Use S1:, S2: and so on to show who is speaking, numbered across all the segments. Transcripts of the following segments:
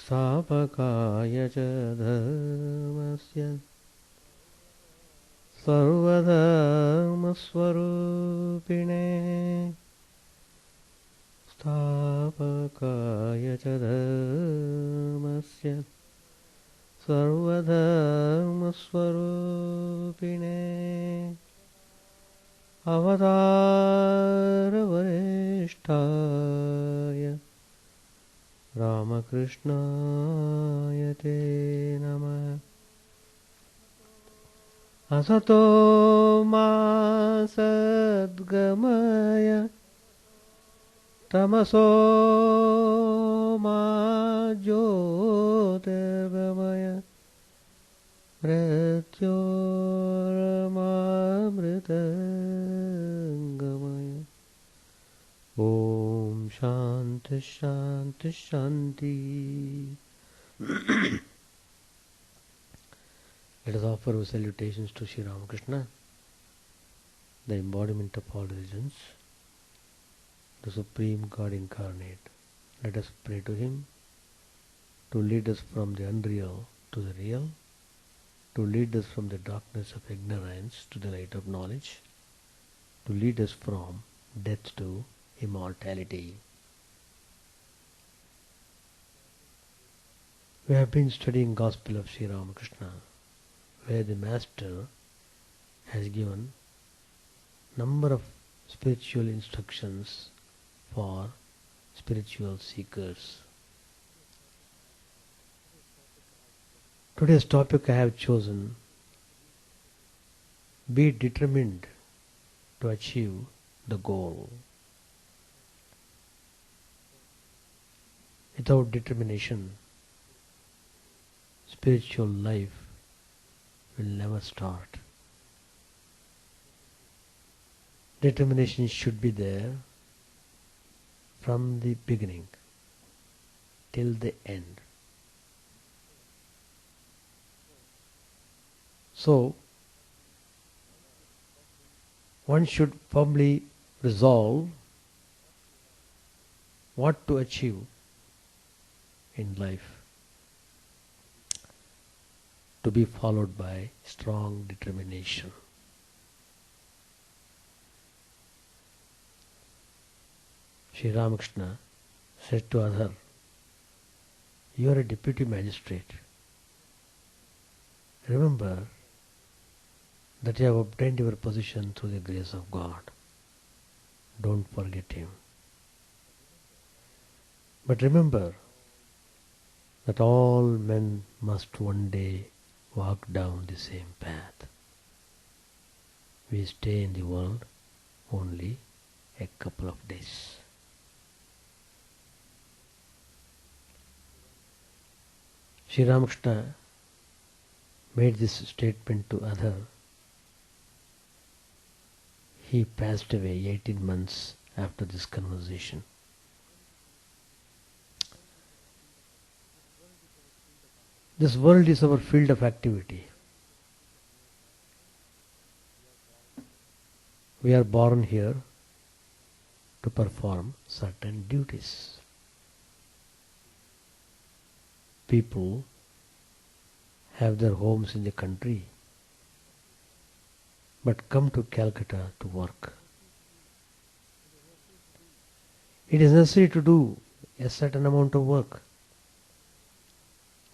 S1: स्थापकाय च धर्मस्य सर्वधर्मस्वरूपिणे स्थापकाय च धर्मस्य सर्वधर्मस्वरूपिणे अवतारवरिष्ठाय रामकृष्णाय ते नमः। असतो मा सद्गमय तमसो मा ज्योतिर्गमय मृत्योर्मामृतंगमय। Om Shanti Shanti Shanti. Let us offer our salutations to Sri Ramakrishna, the embodiment of all religions, the Supreme God incarnate. Let us pray to Him to lead us from the unreal to the real, to lead us from the darkness of ignorance to the light of knowledge, to lead us from death to immortality. We have been studying Gospel of Sri Ramakrishna, where the Master has given number of spiritual instructions for spiritual seekers. Today's topic I have chosen: be determined to achieve the goal. Without determination, spiritual life will never start. Determination should be there from the beginning till the end. So, one should firmly resolve what to achieve in life, to be followed by strong determination. Sri Ramakrishna said to Adhar, "You are a deputy magistrate. Remember that you have obtained your position through the grace of God. Don't forget Him. But remember that all men must one day walk down the same path. We stay in the world only a couple of days." Sri Ramakrishna made this statement to Adhar. He passed away 18 months after this conversation. This world is our field of activity. We are born here to perform certain duties. People have their homes in the country, but come to Calcutta to work. It is necessary to do a certain amount of work.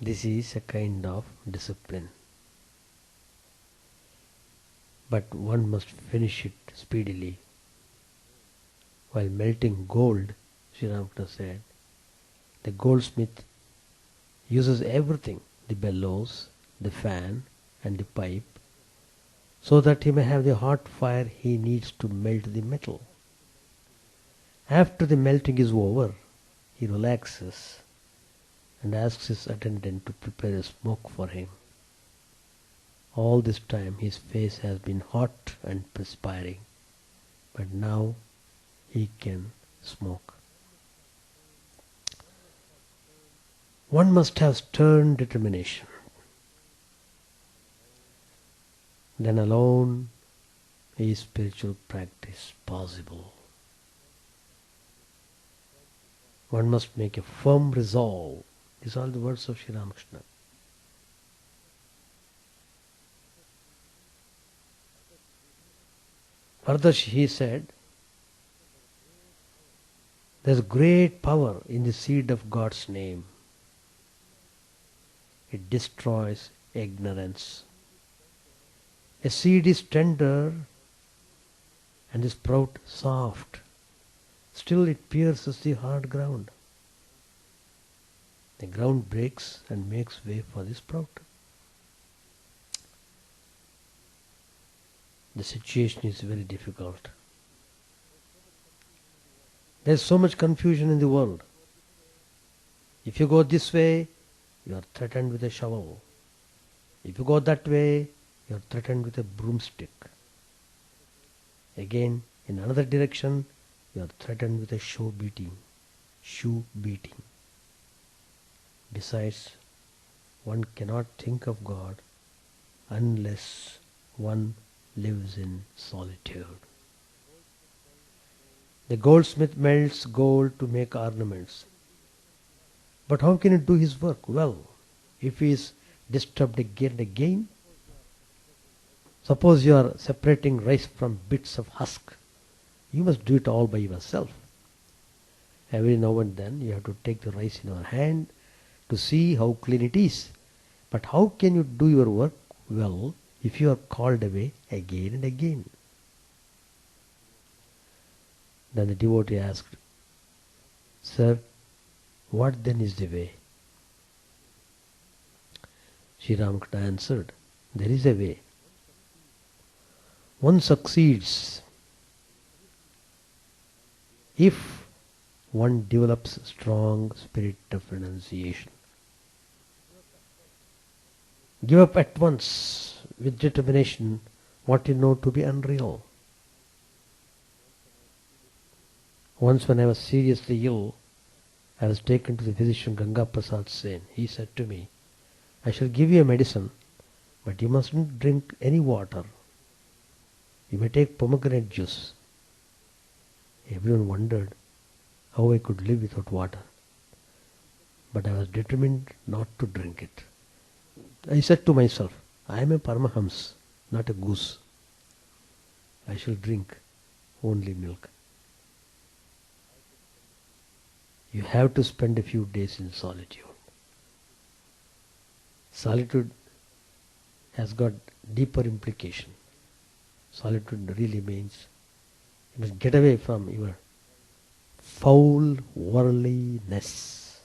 S1: This is a kind of discipline. But one must finish it speedily. While melting gold, Sri Ramakrishna said, the goldsmith uses everything, the bellows, the fan and the pipe, so that he may have the hot fire he needs to melt the metal. After the melting is over, he relaxes and asks his attendant to prepare a smoke for him. All this time his face has been hot and perspiring, but now he can smoke. One must have stern determination. Then alone is spiritual practice possible. One must make a firm resolve, These are all the words of Sri Ramakrishna. Further he said, there is great power in the seed of God's name. It destroys ignorance. A seed is tender and the sprout soft. Still it pierces the hard ground. The ground breaks and makes way for the sprout. The situation is very difficult. There is so much confusion in the world. If you go this way, you are threatened with a shovel. If you go that way, you are threatened with a broomstick. Again, in another direction, you are threatened with a shoe beating. Besides, one cannot think of God unless one lives in solitude. The goldsmith melts gold to make ornaments. But how can he do his work? Well, if he is disturbed again and again, suppose you are separating rice from bits of husk, you must do it all by yourself. Every now and then you have to take the rice in your hand to see how clean it is. But how can you do your work well if you are called away again and again? Then the devotee asked, Sir, what then is the way? Sri Ramakrishna answered, there is a way. One succeeds if one develops strong spirit of renunciation. Give up at once with determination what you know to be unreal. Once when I was seriously ill, I was taken to the physician Ganga Prasad Sen. He said to me, I shall give you a medicine, but you mustn't drink any water. You may take pomegranate juice. Everyone wondered how I could live without water. But I was determined not to drink it. I said to myself, I am a Paramahams, not a goose. I shall drink only milk. You have to spend a few days in solitude. Solitude has got deeper implication. Solitude really means you must get away from your foul worldliness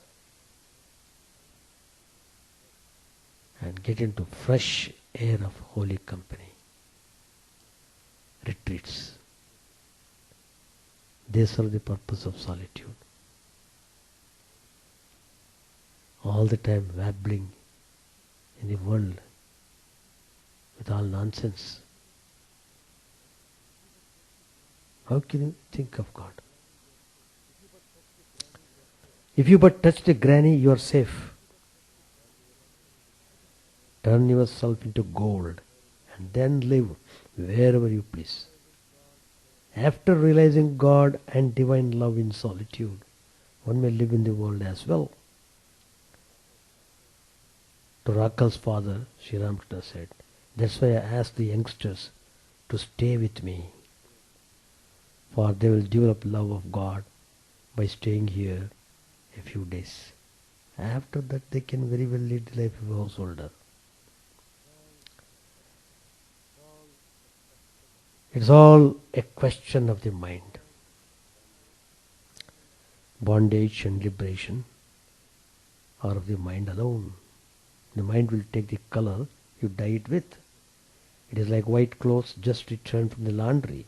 S1: and get into fresh air of holy company. Retreats. They serve the purpose of solitude. All the time babbling in the world with all nonsense. How can you think of God? If you but touch the granny, you are safe. Turn yourself into gold and then live wherever you please. After realizing God and divine love in solitude, one may live in the world as well. To Rakal's father, Sri Ramakrishna said, that's why I ask the youngsters to stay with me, for they will develop love of God by staying here a few days. After that they can very well lead the life of a householder. It's all a question of the mind. Bondage and liberation are of the mind alone. The mind will take the color you dye it with. It is like white clothes just returned from the laundry.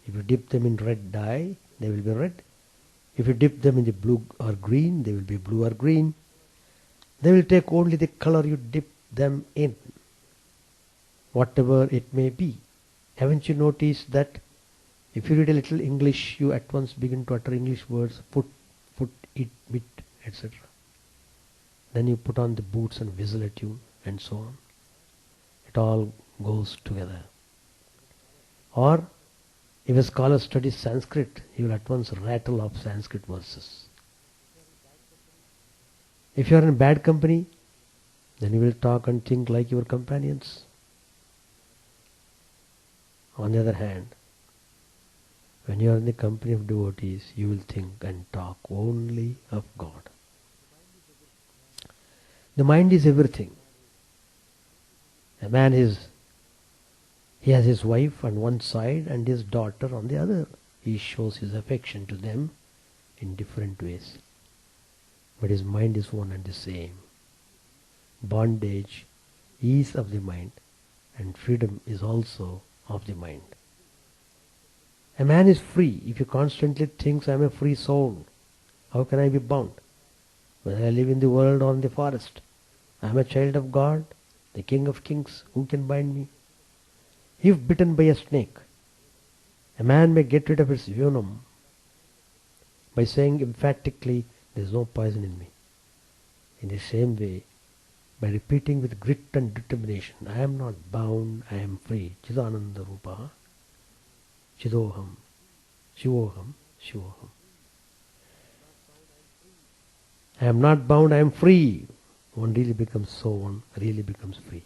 S1: If you dip them in red dye, they will be red. If you dip them in the blue or green, they will be blue or green. They will take only the color you dip them in, whatever it may be. Haven't you noticed that if you read a little English, you at once begin to utter English words, foot, it, mit, etc. Then you put on the boots and whistle at you and so on. It all goes together. Or if a scholar studies Sanskrit, he will at once rattle off Sanskrit verses. If you are in bad company, then you will talk and think like your companions. On the other hand, when you are in the company of devotees, you will think and talk only of God. The mind is everything. A man he has his wife on one side and his daughter on the other. He shows his affection to them in different ways. But his mind is one and the same. Bondage is of the mind, and freedom is also of the mind. A man is free if he constantly thinks, I am a free soul. How can I be bound? Whether I live in the world or in the forest, I am a child of God, the King of Kings. Who can bind me? If bitten by a snake, a man may get rid of its venom by saying emphatically, there is no poison in me. In the same way, by repeating with grit and determination, I am not bound, I am free. Chidananda Rupa, Chidoham, Shivoham, Shivoham. I am not bound, I am free. One really becomes so, one really becomes free.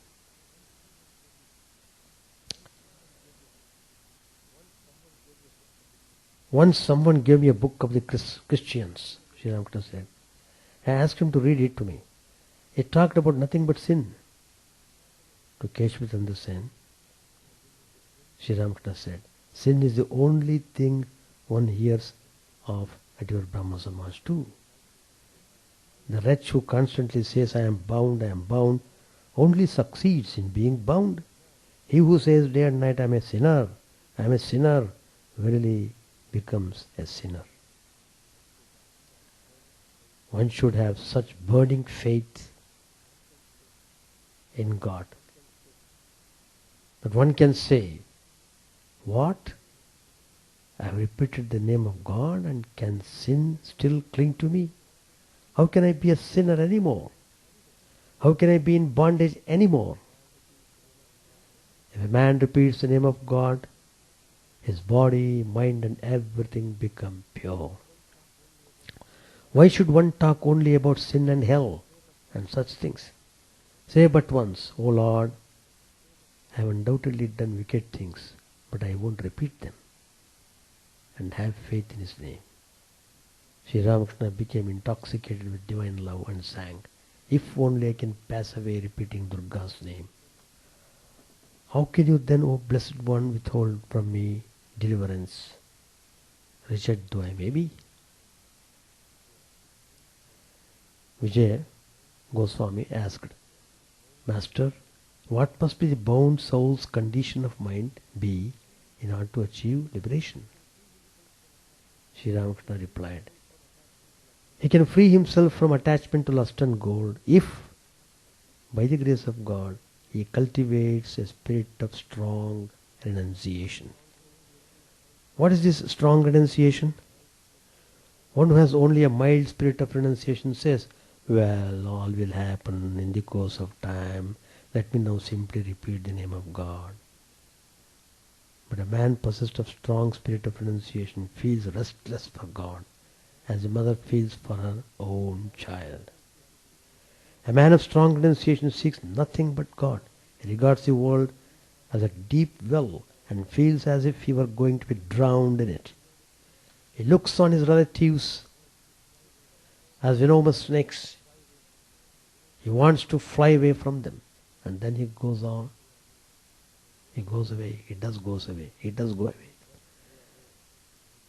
S1: Once someone gave me a book of the Christians, Sri Ramakrishna said. I asked him to read it to me. It talked about nothing but sin. To Keshvatanda Sen, Sri Ramakrishna said, sin is the only thing one hears of at your Brahma Samaj too. The wretch who constantly says, I am bound, only succeeds in being bound. He who says day and night, I am a sinner, verily becomes a sinner. One should have such burning faith in God that one can say, what? I have repeated the name of God, and can sin still cling to me? How can I be a sinner anymore? How can I be in bondage anymore? If a man repeats the name of God, his body, mind and everything become pure. Why should one talk only about sin and hell and such things? Say but once, O Lord, I have undoubtedly done wicked things, but I won't repeat them, and have faith in His name. Sri Ramakrishna became intoxicated with divine love and sang, if only I can pass away repeating Durga's name. How can you then, O Blessed One, withhold from me deliverance, wretched though I may be? Vijay Goswami asked, Master, what must be the bound soul's condition of mind be in order to achieve liberation? Sri Ramakrishna replied, he can free himself from attachment to lust and gold if, by the grace of God, he cultivates a spirit of strong renunciation. What is this strong renunciation? One who has only a mild spirit of renunciation says, well, all will happen in the course of time. Let me now simply repeat the name of God. But a man possessed of strong spirit of renunciation feels restless for God, as a mother feels for her own child. A man of strong renunciation seeks nothing but God. He regards the world as a deep well and feels as if he were going to be drowned in it. He looks on his relatives as venomous snakes. He wants to fly away from them, and then he goes on. He goes away. He does go away. He does go away.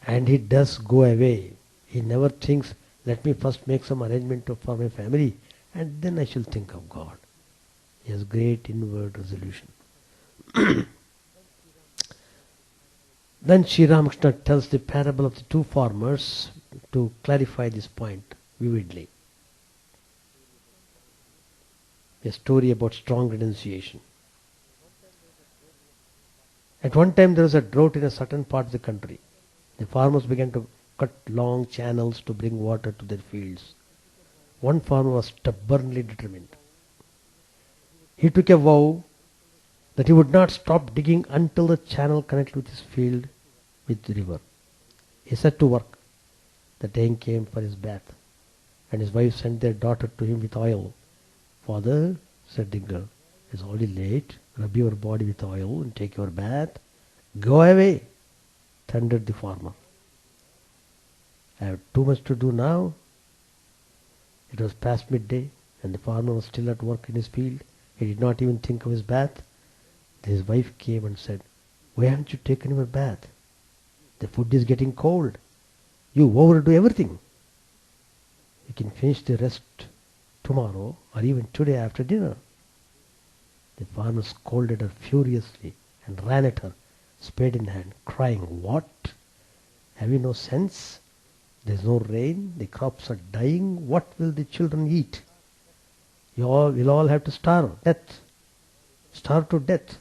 S1: And he does go away. He never thinks, let me first make some arrangement for my family, and then I shall think of God. He has great inward resolution. Then Sri Ramakrishna tells the parable of the two farmers to clarify this point vividly. A story about strong renunciation. At one time there was a drought in a certain part of the country. The farmers began to cut long channels to bring water to their fields. One farmer was stubbornly determined. He took a vow that he would not stop digging until the channel connected with his field with the river. He set to work. The time came for his bath, and his wife sent their daughter to him with oil. Father, said the girl, it's already late. Rub your body with oil and take your bath. Go away, thundered the farmer. I have too much to do now. It was past midday, and the farmer was still at work in his field. He did not even think of his bath. Then his wife came and said, why haven't you taken your bath? The food is getting cold. You overdo everything. You can finish the rest tomorrow or even today after dinner. The farmer scolded her furiously and ran at her, spade in hand, crying, what? Have you no sense? There is no rain, the crops are dying, what will the children eat? You all will all have to starve to death.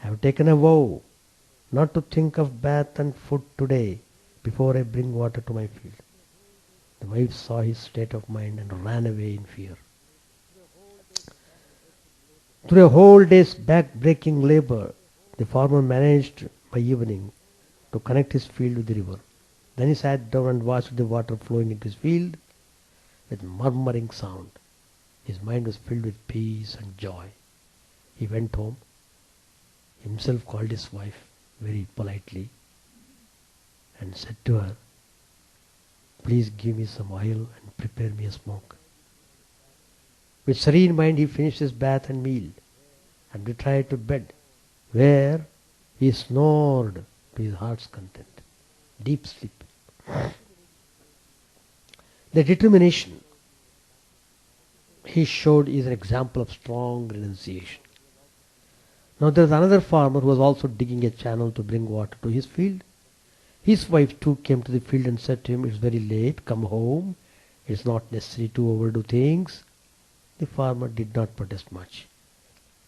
S1: I have taken a vow not to think of bath and food today before I bring water to my field. The wife saw his state of mind and ran away in fear. Through a whole day's back-breaking labor, the farmer managed by evening to connect his field with the river. Then he sat down and watched the water flowing into his field with murmuring sound. His mind was filled with peace and joy. He went home, himself called his wife very politely and said to her, please give me some oil and prepare me a smoke. With serene mind he finished his bath and meal and retired to bed, where he snored to his heart's content. Deep sleep. The determination he showed is an example of strong renunciation. Now there is another farmer who was also digging a channel to bring water to his field. His wife too came to the field and said to him, it's very late, come home. It's not necessary to overdo things. The farmer did not protest much,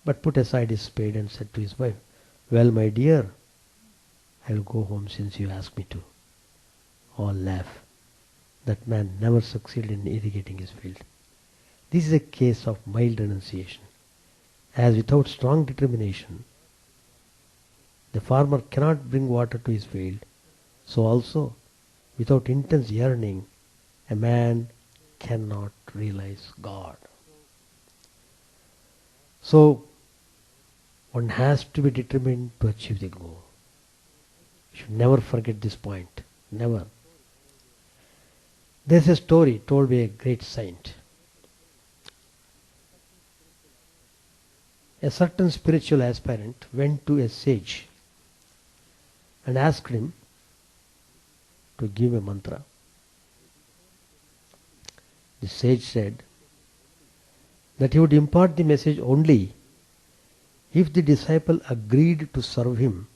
S1: but put aside his spade and said to his wife, well, my dear, I will go home since you asked me to. All laugh. That man never succeeded in irrigating his field. This is a case of mild renunciation. As without strong determination, the farmer cannot bring water to his field, so also without intense yearning, a man cannot realize God. So one has to be determined to achieve the goal. You should never forget this point. Never. There is a story told by a great saint. A certain spiritual aspirant went to a sage and asked him to give a mantra. The sage said that he would impart the message only if the disciple agreed to serve him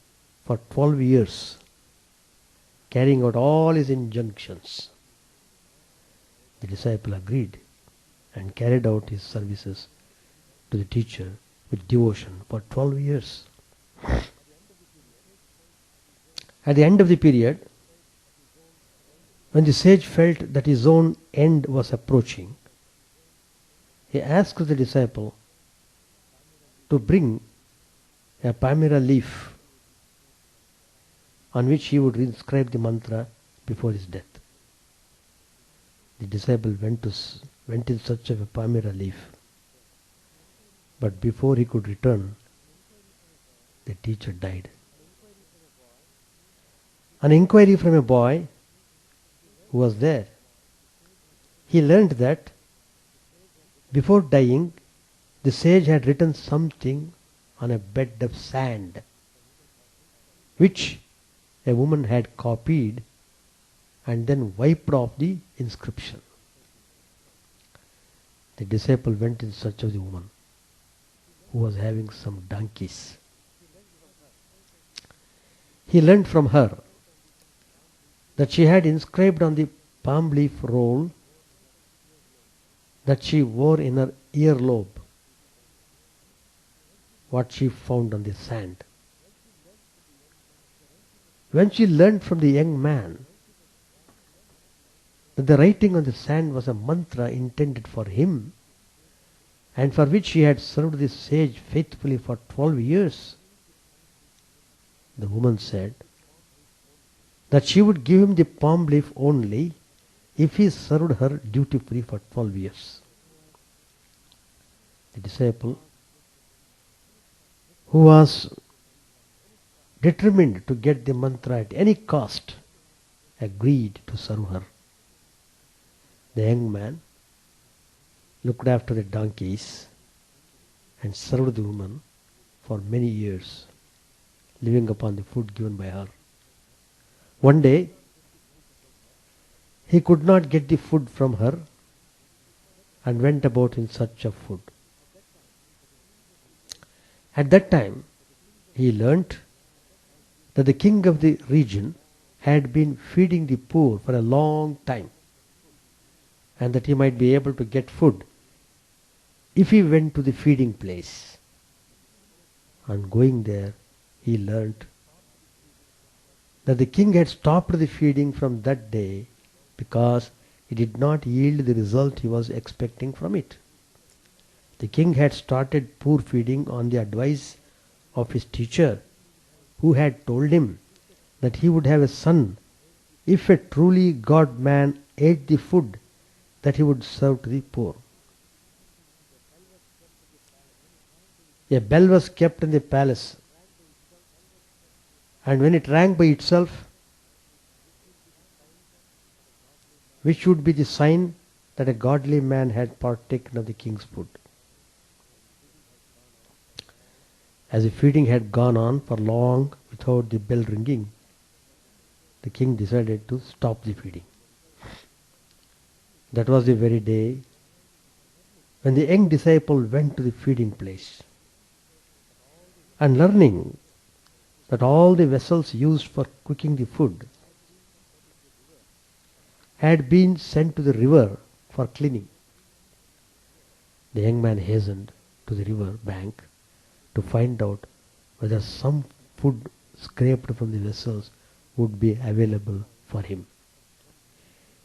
S1: for 12 years, carrying out all his injunctions. The disciple agreed and carried out his services to the teacher with devotion for 12 years. At the end of the period, when the sage felt that his own end was approaching, he asked the disciple to bring a palmyra leaf on which he would inscribe the mantra before his death. The disciple went in search of a palmyra leaf, but before he could return, the teacher died. An inquiry from a boy who was there, he learned that before dying, the sage had written something on a bed of sand, which a woman had copied and then wiped off the inscription. The disciple went in search of the woman, who was having some donkeys. He learned from her that she had inscribed on the palm leaf roll that she wore in her earlobe what she found on the sand. When she learned from the young man that the writing on the sand was a mantra intended for him and for which she had served the sage faithfully for 12 years, the woman said that she would give him the palm leaf only if he served her duty-free for 12 years. The disciple, who was determined to get the mantra at any cost, agreed to serve her. The young man looked after the donkeys and served the woman for many years, living upon the food given by her. One day, he could not get the food from her and went about in search of food. At that time, he learnt that the king of the region had been feeding the poor for a long time, and that he might be able to get food if he went to the feeding place. On going there, he learnt that the king had stopped the feeding from that day because it did not yield the result he was expecting from it. The king had started poor feeding on the advice of his teacher, who had told him that he would have a son if a truly God man ate the food that he would serve to the poor. A bell was kept in the palace, and when it rang by itself, which would be the sign that a godly man had partaken of the king's food. As the feeding had gone on for long without the bell ringing, the king decided to stop the feeding. That was the very day when the young disciple went to the feeding place, and learning that all the vessels used for cooking the food had been sent to the river for cleaning. The young man hastened to the river bank to find out whether some food scraped from the vessels would be available for him.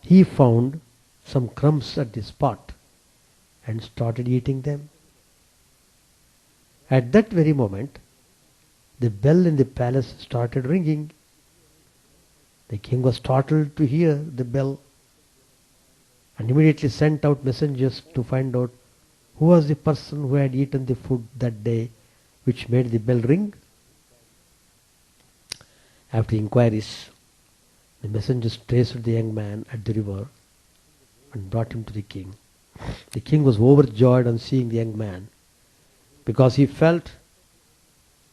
S1: He found some crumbs at the spot and started eating them. At that very moment, the bell in the palace started ringing. The king was startled to hear the bell and immediately sent out messengers to find out who was the person who had eaten the food that day which made the bell ring. After inquiries, the messengers traced the young man at the river and brought him to the king. The king was overjoyed on seeing the young man because he felt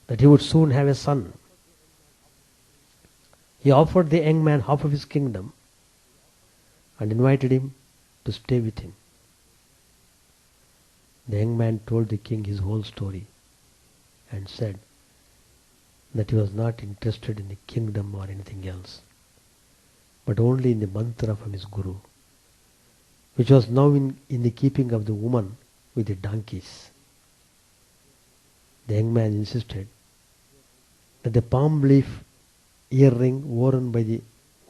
S1: that he would soon have a son. He offered the young man half of his kingdom and invited him to stay with him. The young man told the king his whole story and said that he was not interested in the kingdom or anything else, but only in the mantra from his guru, which was now in the keeping of the woman with the donkeys. The young man insisted that the palm leaf earring worn by the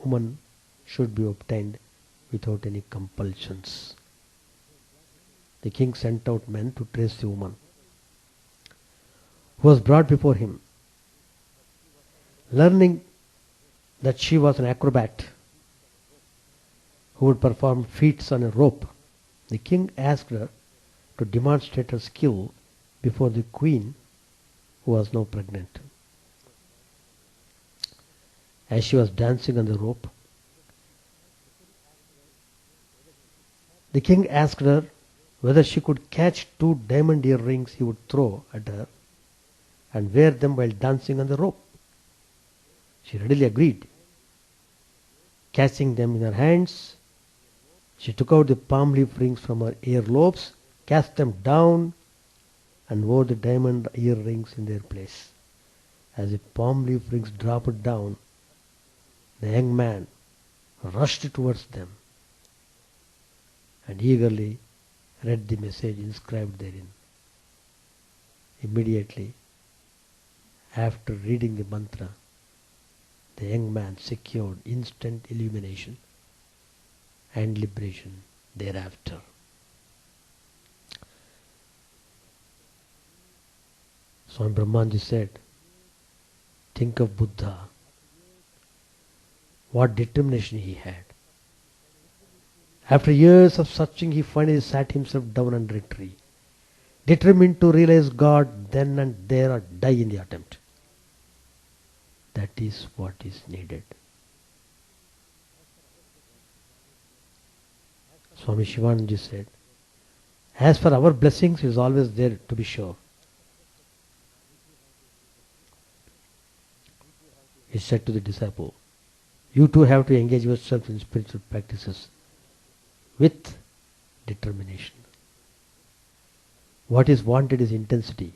S1: woman should be obtained without any compulsions. The king sent out men to trace the woman, who was brought before him. Learning that she was an acrobat who would perform feats on a rope, the king asked her to demonstrate her skill before the queen, who was now pregnant. As she was dancing on the rope, the king asked her whether she could catch 2 diamond earrings he would throw at her and wear them while dancing on the rope. She readily agreed. Catching them in her hands, she took out the palm leaf rings from her earlobes, cast them down, and wore the diamond earrings in their place. As the palm leaf rings dropped down, the young man rushed towards them and eagerly read the message inscribed therein. Immediately after reading the mantra, the young man secured instant illumination and liberation thereafter. Swami Brahmanji said, think of Buddha, what determination he had. After years of searching, he finally sat himself down under a tree, determined to realize God then and there or die in the attempt. That is what is needed. Swami Chidananda said, as for our blessings, it is always there to be sure. He said to the disciple, you too have to engage yourself in spiritual practices with determination. What is wanted is intensity,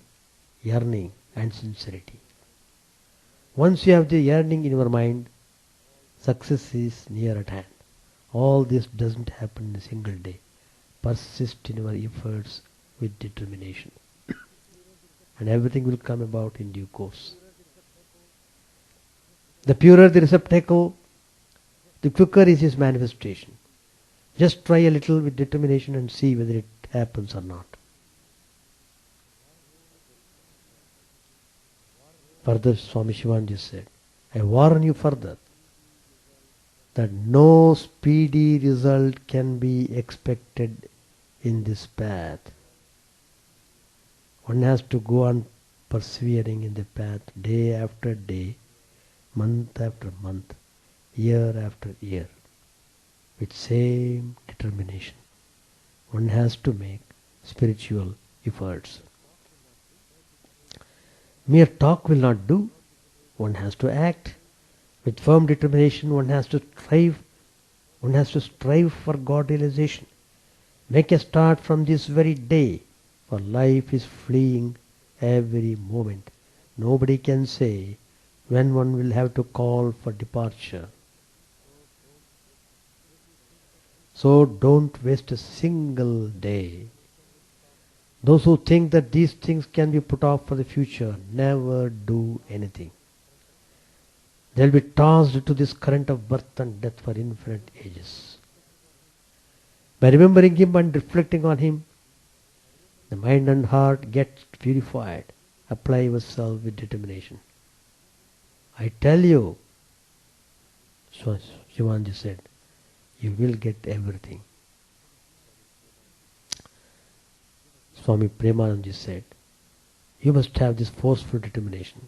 S1: yearning and sincerity. Once you have the yearning in your mind, success is near at hand. All this doesn't happen in a single day. Persist in your efforts with determination. And everything will come about in due course. The purer the receptacle, the quicker is his manifestation. Just try a little with determination and see whether it happens or not. Further, Swami Chidananda said, I warn you further that no speedy result can be expected in this path. One has to go on persevering in the path day after day, month after month, year after year, with same determination. One has to make spiritual efforts. Mere talk will not do. One has to act. With firm determination, one has to strive for God realization. Make a start from this very day, for life is fleeing every moment. Nobody can say when one will have to call for departure. So don't waste a single day. Those who think that these things can be put off for the future never do anything. They will be tossed to this current of birth and death for infinite ages. By remembering him and reflecting on him, the mind and heart get purified. Apply yourself with determination. I tell you, Swami Chidananda said, you will get everything. Swami Premanand said, you must have this forceful determination.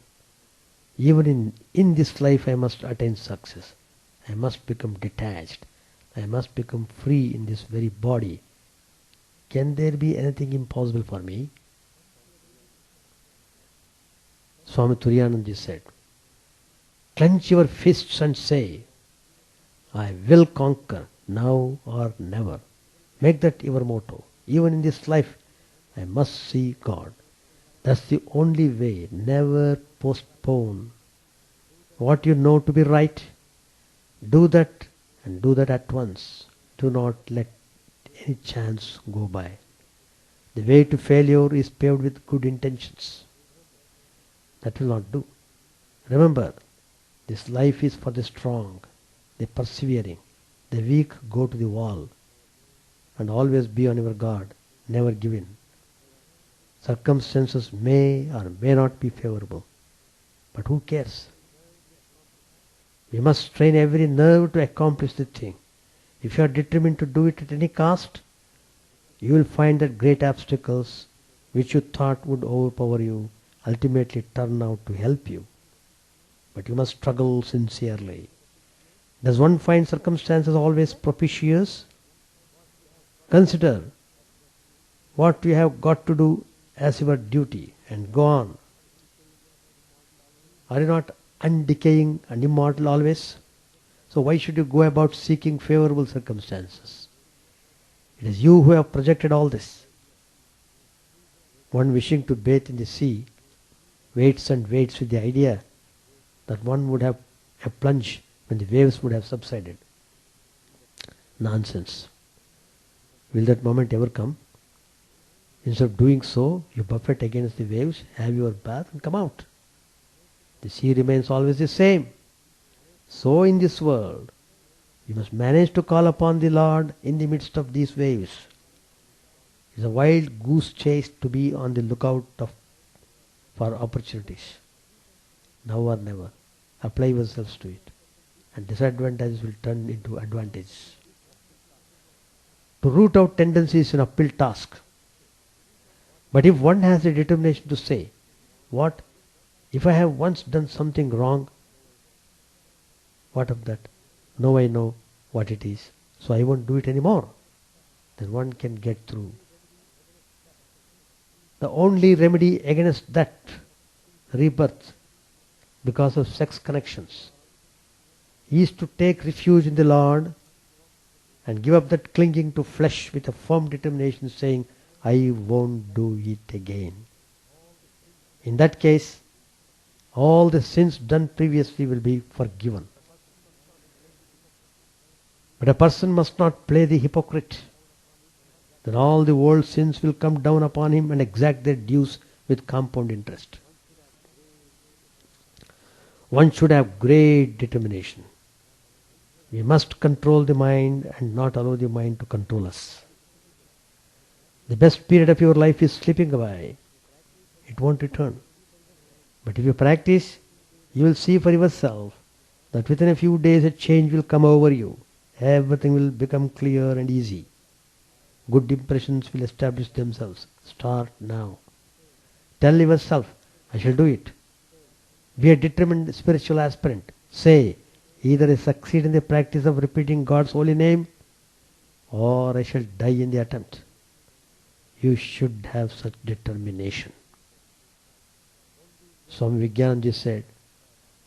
S1: Even in this life I must attain success. I must become detached. I must become free in this very body. Can there be anything impossible for me? Swami Turiyananda said, clench your fists and say, I will conquer now or never. Make that your motto. Even in this life, I must see God. That's the only way. Never postpone what you know to be right. Do that and do that at once. Do not let any chance go by. The way to failure is paved with good intentions. That will not do. Remember, this life is for the strong, the persevering. The weak go to the wall. And always be on your guard. Never give in. Circumstances may or may not be favorable. But who cares? We must strain every nerve to accomplish the thing. If you are determined to do it at any cost, you will find that great obstacles which you thought would overpower you ultimately turn out to help you. But you must struggle sincerely. Does one find circumstances always propitious? Consider what you have got to do as your duty and go on. Are you not undecaying and immortal always? So why should you go about seeking favorable circumstances? It is you who have projected all this. One wishing to bathe in the sea waits and waits with the idea that one would have a plunge when the waves would have subsided. Nonsense. Will that moment ever come? Instead of doing so, you buffet against the waves, have your bath and come out. The sea remains always the same. So in this world, you must manage to call upon the Lord in the midst of these waves. It is a wild goose chase to be on the lookout for opportunities. Now or never. Apply yourselves to it. And disadvantages will turn into advantages. To root out tendencies is an uphill task. But if one has the determination to say, what if I have once done something wrong, what of that? Now I know what it is, so I won't do it anymore. Then one can get through. The only remedy against that rebirth because of sex connections is to take refuge in the Lord and give up that clinging to flesh with a firm determination, saying, I won't do it again. In that case, all the sins done previously will be forgiven. But a person must not play the hypocrite. Then all the world's sins will come down upon him and exact their dues with compound interest. One should have great determination. We must control the mind and not allow the mind to control us. The best period of your life is slipping away. It won't return. But if you practice, you will see for yourself that within a few days a change will come over you. Everything will become clear and easy. Good impressions will establish themselves. Start now. Tell yourself, I shall do it. Be a determined spiritual aspirant. Say, either I succeed in the practice of repeating God's holy name, or I shall die in the attempt. You should have such determination. Swami Vivekananda said,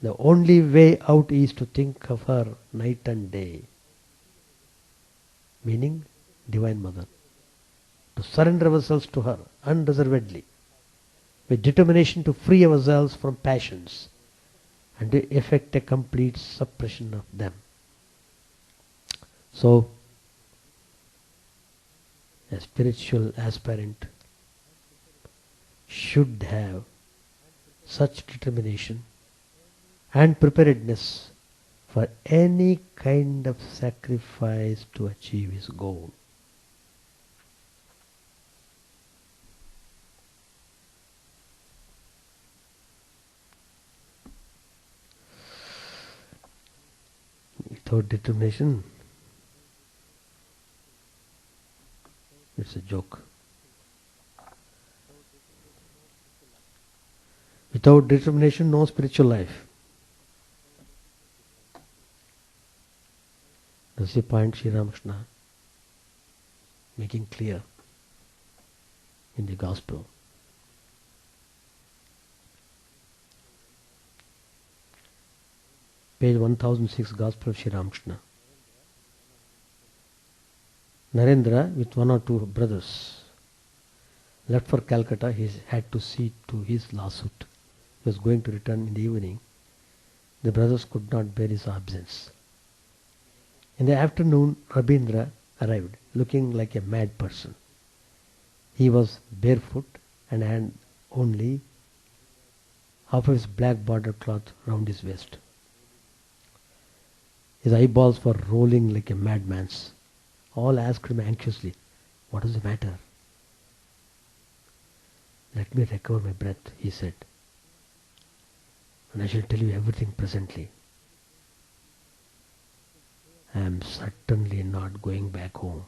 S1: the only way out is to think of her night and day. Meaning, Divine Mother. To surrender ourselves to her unreservedly, with determination to free ourselves from passions and to effect a complete suppression of them. So, a spiritual aspirant should have such determination and preparedness for any kind of sacrifice to achieve his goal. Without determination, it's a joke. Without determination, no spiritual life. That's the point Sri Ramakrishna making clear in the Gospel. Page 1006, Gospel of Sri Ramakrishna. Narendra, with one or two brothers, left for Calcutta. He had to see to his lawsuit. He was going to return in the evening. The brothers could not bear his absence. In the afternoon, Rabindra arrived, looking like a mad person. He was barefoot and had only half of his black bordered cloth round his waist. His eyeballs were rolling like a madman's. All asked him anxiously, what is the matter? Let me recover my breath, he said, and I shall tell you everything presently. I am certainly not going back home.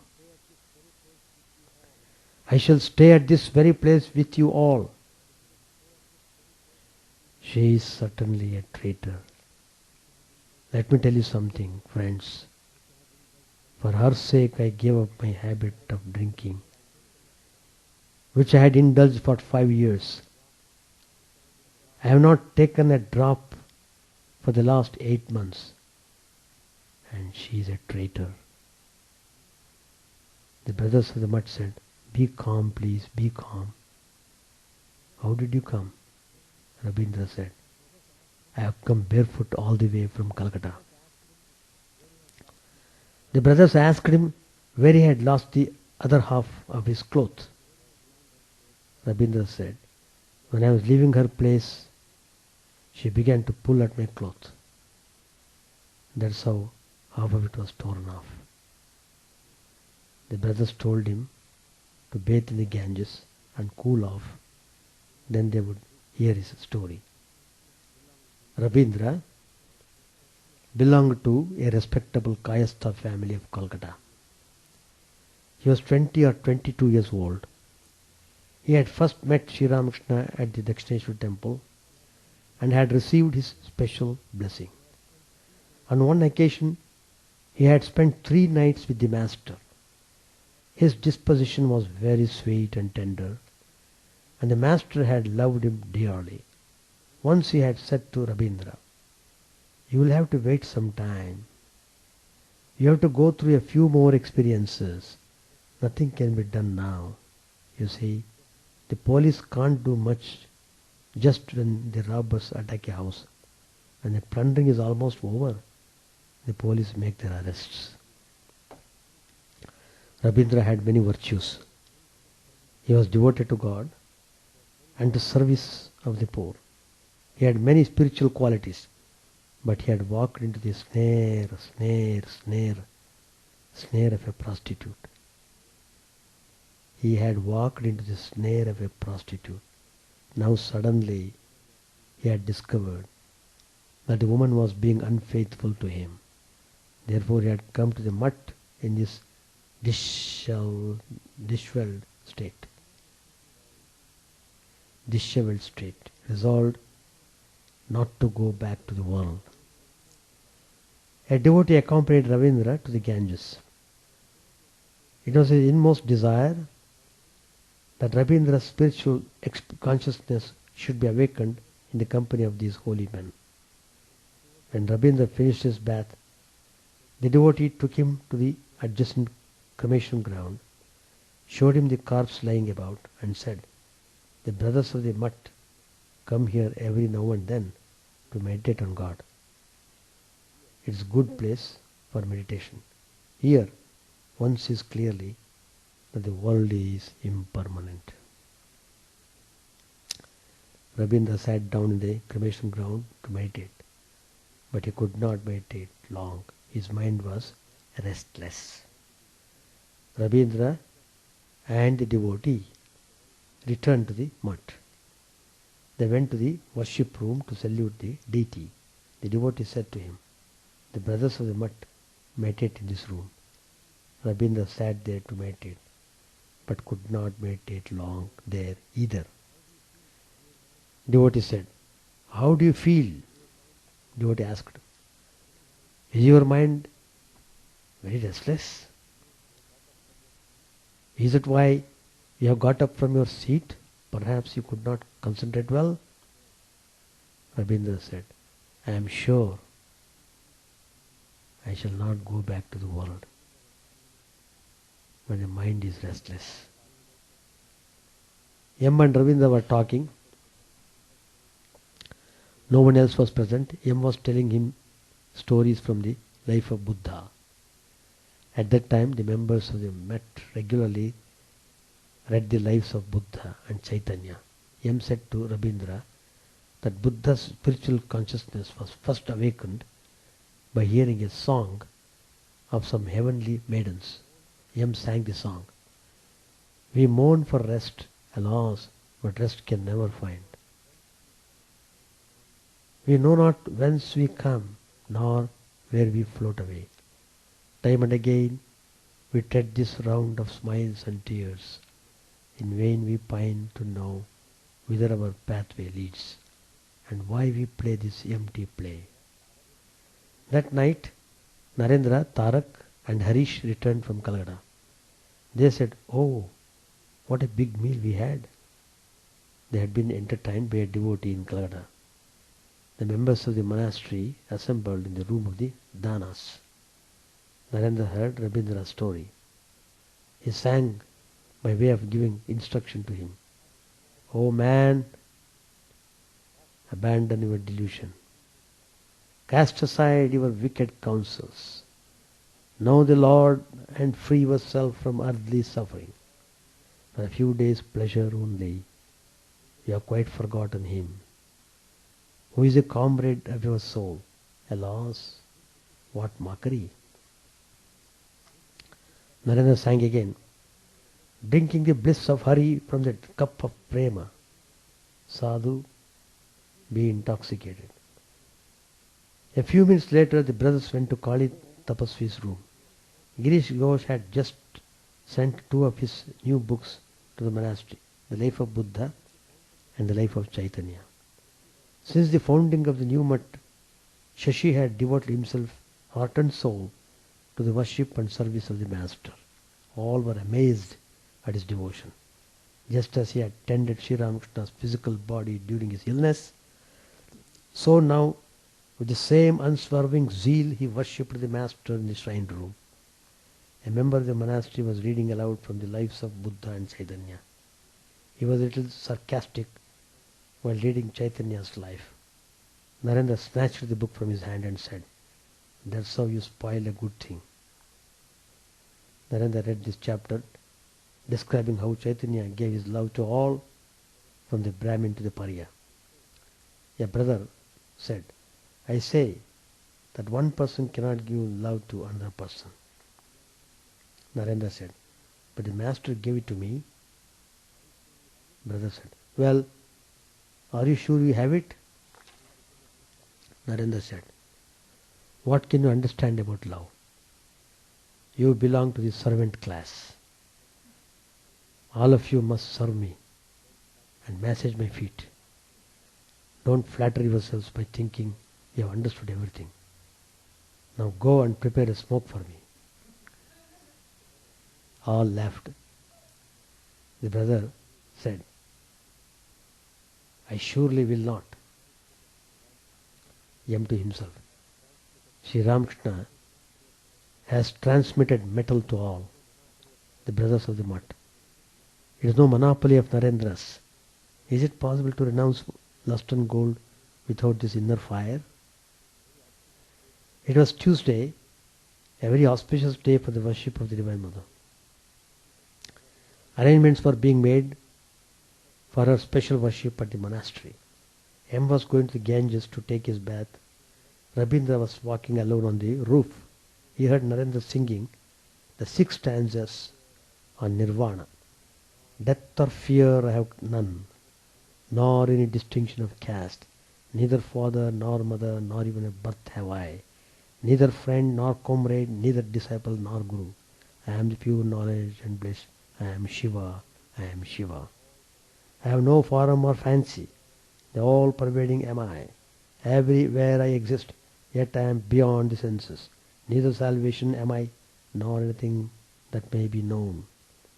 S1: I shall stay at this very place with you all. She is certainly a traitor. Let me tell you something, friends. For her sake I gave up my habit of drinking, which I had indulged for 5 years. I have not taken a drop for the last 8 months. And she is a traitor. The brothers of the mud said, be calm, please, be calm. How did you come? Rabindra said, I have come barefoot all the way from Calcutta. The brothers asked him where he had lost the other half of his cloth. Rabindra said, when I was leaving her place, she began to pull at my cloth. That's how half of it was torn off. The brothers told him to bathe in the Ganges and cool off. Then they would hear his story. Rabindra belonged to a respectable Kayastha family of Kolkata. He was 20 or 22 years old. He had first met Sri Ramakrishna at the Dakshineshwar temple and had received his special blessing. On one occasion, he had spent 3 nights with the Master. His disposition was very sweet and tender, and the Master had loved him dearly. Once he had said to Rabindra, "You will have to wait some time. You have to go through a few more experiences. Nothing can be done now. You see, the police can't do much just when the robbers attack a house. When the plundering is almost over, the police make their arrests." Rabindra had many virtues. He was devoted to God and to service of the poor. He had many spiritual qualities, but he had walked into the snare of a prostitute. He had walked into the snare of a prostitute. Now suddenly he had discovered that the woman was being unfaithful to him. Therefore he had come to the mutt in this disheveled state. Resolved not to go back to the world. A devotee accompanied Ravindra to the Ganges. It was his inmost desire that Ravindra's spiritual consciousness should be awakened in the company of these holy men. When Rabindra finished his bath, the devotee took him to the adjacent cremation ground, showed him the corpse lying about, and said, "The brothers of the mutt come here every now and then to meditate on God. It's a good place for meditation. Here one sees clearly that the world is impermanent." Rabindra sat down in the cremation ground to meditate, but he could not meditate long. His mind was restless. Rabindra and the devotee returned to the mutt. They went to the worship room to salute the deity. The devotee said to him, "The brothers of the mutt meditate in this room." Rabindra sat there to meditate, but could not meditate long there either. Devotee said, "How do you feel?" Devotee asked, "Is your mind very restless? Is it why you have got up from your seat? Perhaps you could not concentrate well?" Rabindra said, "I am sure I shall not go back to the world when the mind is restless." M and Rabindra were talking. No one else was present. M was telling him stories from the life of Buddha. At that time, the members of the Met regularly read the lives of Buddha and Chaitanya. M said to Rabindra that Buddha's spiritual consciousness was first awakened by hearing a song of some heavenly maidens. M sang the song, "We mourn for rest, alas, but rest can never find. We know not whence we come, nor where we float away. Time and again we tread this round of smiles and tears. In vain we pine to know whither our pathway leads, and why we play this empty play." That night, Narendra, Tarak and Harish returned from Calcutta. They said, "Oh, what a big meal we had." They had been entertained by a devotee in Calcutta. The members of the monastery assembled in the room of the Danas. Narendra heard Rabindra's story. He sang by way of giving instruction to him. "O man, abandon your delusion. Cast aside your wicked counsels. Know the Lord and free yourself from earthly suffering. For a few days' pleasure only, you have quite forgotten Him, who is a comrade of your soul. Alas, what mockery!" Narendra sang again, "Drinking the bliss of Hari from the cup of prema. Sadhu, be intoxicated." A few minutes later, the brothers went to Kali Tapasvi's room. Girish Ghosh had just sent two of his new books to the monastery, The Life of Buddha and The Life of Chaitanya. Since the founding of the new Math, Shashi had devoted himself heart and soul to the worship and service of the Master. All were amazed at his devotion. Just as he had tended Sri Ramakrishna's physical body during his illness, so now, with the same unswerving zeal, he worshipped the Master in the shrine room. A member of the monastery was reading aloud from the lives of Buddha and Chaitanya. He was a little sarcastic while reading Chaitanya's life. Narendra snatched the book from his hand and said, "That's how you spoil a good thing." Narendra read this chapter describing how Chaitanya gave his love to all, from the Brahmin to the Pariah. A brother said, "I say that one person cannot give love to another person." Narendra said, "But the Master gave it to me." Brother said, "Well, are you sure you have it?" Narendra said, "What can you understand about love? You belong to the servant class. All of you must serve me and massage my feet. Don't flatter yourselves by thinking you have understood everything. Now go and prepare a smoke for me." All laughed. The brother said, "I surely will not." Yam to himself, Sri Ramakrishna has transmitted metal to all, the brothers of the Math. It is no monopoly of Narendra's. Is it possible to renounce lust and gold without this inner fire? It was Tuesday, a very auspicious day for the worship of the Divine Mother. Arrangements were being made for her special worship at the monastery. M was going to the Ganges to take his bath. Rabindra was walking alone on the roof. He heard Narendra singing the 6 stanzas on Nirvana. "Death or fear I have none, nor any distinction of caste. Neither father nor mother, nor even a birth have I. Neither friend nor comrade, neither disciple nor guru. I am the pure knowledge and bliss. I am Shiva, I am Shiva. I have no form or fancy. The all-pervading am I. Everywhere I exist, yet I am beyond the senses. Neither salvation am I, nor anything that may be known.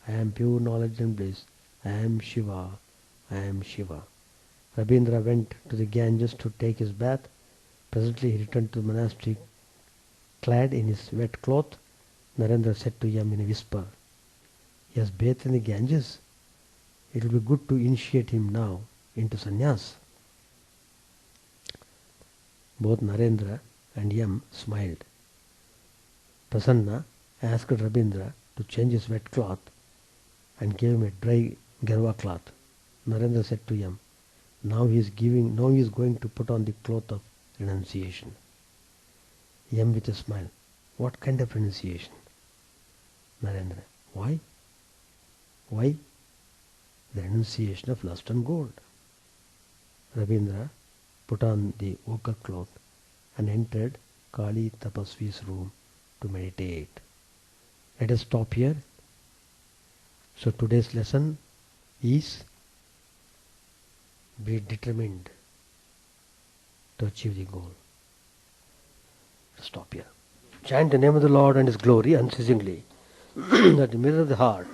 S1: I am pure knowledge and bliss. I am Shiva, I am Shiva." Rabindra went to the Ganges to take his bath. Presently he returned to the monastery clad in his wet cloth. Narendra said to him in a whisper, "He has bathed in the Ganges. It will be good to initiate him now into sannyas." Both Narendra and Yam smiled. Prasanna asked Rabindra to change his wet cloth and gave him a dry garva cloth. Narendra said to Yam, now he is going to put on the cloth of renunciation." Yam with a smile, "What kind of renunciation?" Narendra, Why? Why? The renunciation of lust and gold." Rabindra put on the ochre cloth and entered Kali Tapasvi's room to meditate. Let us stop here. So today's lesson is, be determined to achieve the goal. Stop here. Chant the name of the Lord and His glory unceasingly, that the mirror of the heart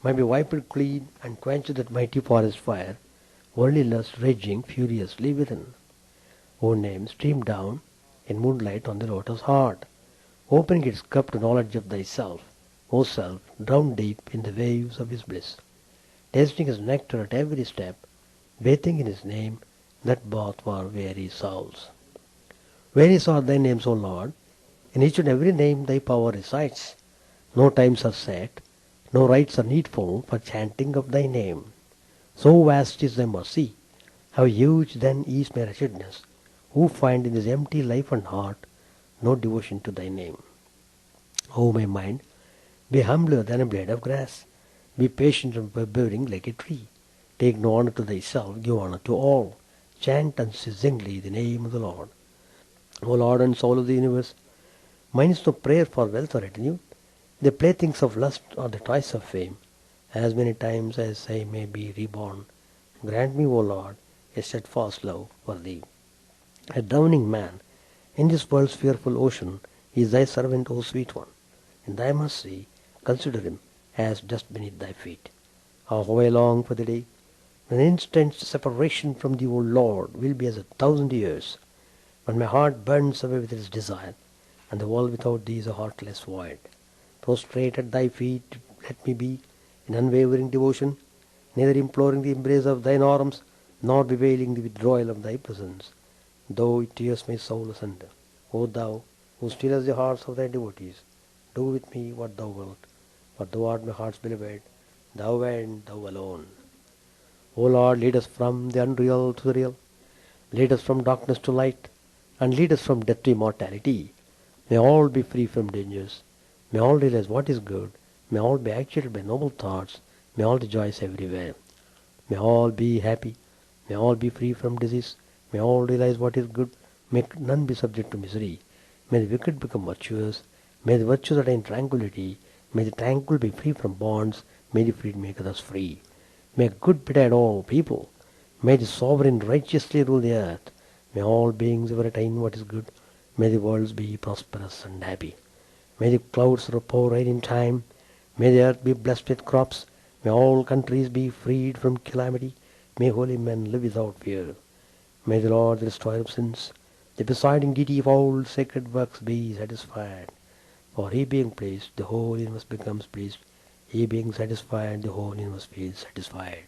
S1: might be wiped clean and quench that mighty forest fire, worldly lust raging furiously within. O name, stream down in moonlight on the lotus heart, opening its cup to knowledge of thyself. O self, drown deep in the waves of His bliss, tasting His nectar at every step, bathing in His name, that bath for weary souls. Various are thy names, O Lord. In each and every name thy power resides. No times are set, no rites are needful for chanting of thy name. So vast is thy mercy, how huge then is my wretchedness, who find in this empty life and heart no devotion to thy name. O my mind, be humbler than a blade of grass, be patient and bearing like a tree. Take no honor to thyself, give honor to all. Chant unceasingly the name of the Lord. O Lord and soul of the universe, mine is no prayer for wealth or retinue. The playthings of lust are the toys of fame. As many times as I may be reborn, grant me, O Lord, a steadfast love for Thee. A drowning man in this world's fearful ocean is Thy servant, O sweet one. In Thy mercy, consider him as dust beneath Thy feet. How I long for the day when instant separation from Thee, O Lord, will be as 1,000 years, when my heart burns away with its desire, and the world without Thee is a heartless void. Prostrate at Thy feet let me be, in unwavering devotion, neither imploring the embrace of Thine arms, nor bewailing the withdrawal of Thy presence, though it tears my soul asunder. O Thou, who stillest the hearts of Thy devotees, do with me what Thou wilt, for Thou art my heart's beloved, Thou and Thou alone. O Lord, lead us from the unreal to the real, lead us from darkness to light, and lead us from death to immortality. May all be free from dangers. May all realize what is good. May all be actuated by noble thoughts. May all rejoice everywhere. May all be happy. May all be free from disease. May all realize what is good. May none be subject to misery. May the wicked become virtuous. May the virtuous attain tranquility. May the tranquil be free from bonds. May the freed make others free. May good betide all people. May the sovereign righteously rule the earth. May all beings ever attain what is good. May the worlds be prosperous and happy. May the clouds pour rain in time. May the earth be blessed with crops. May all countries be freed from calamity. May holy men live without fear. May the Lord, the destroyer of sins, the presiding deity of all sacred works, be satisfied. For He being pleased, the whole universe becomes pleased. He being satisfied, the whole universe feels satisfied.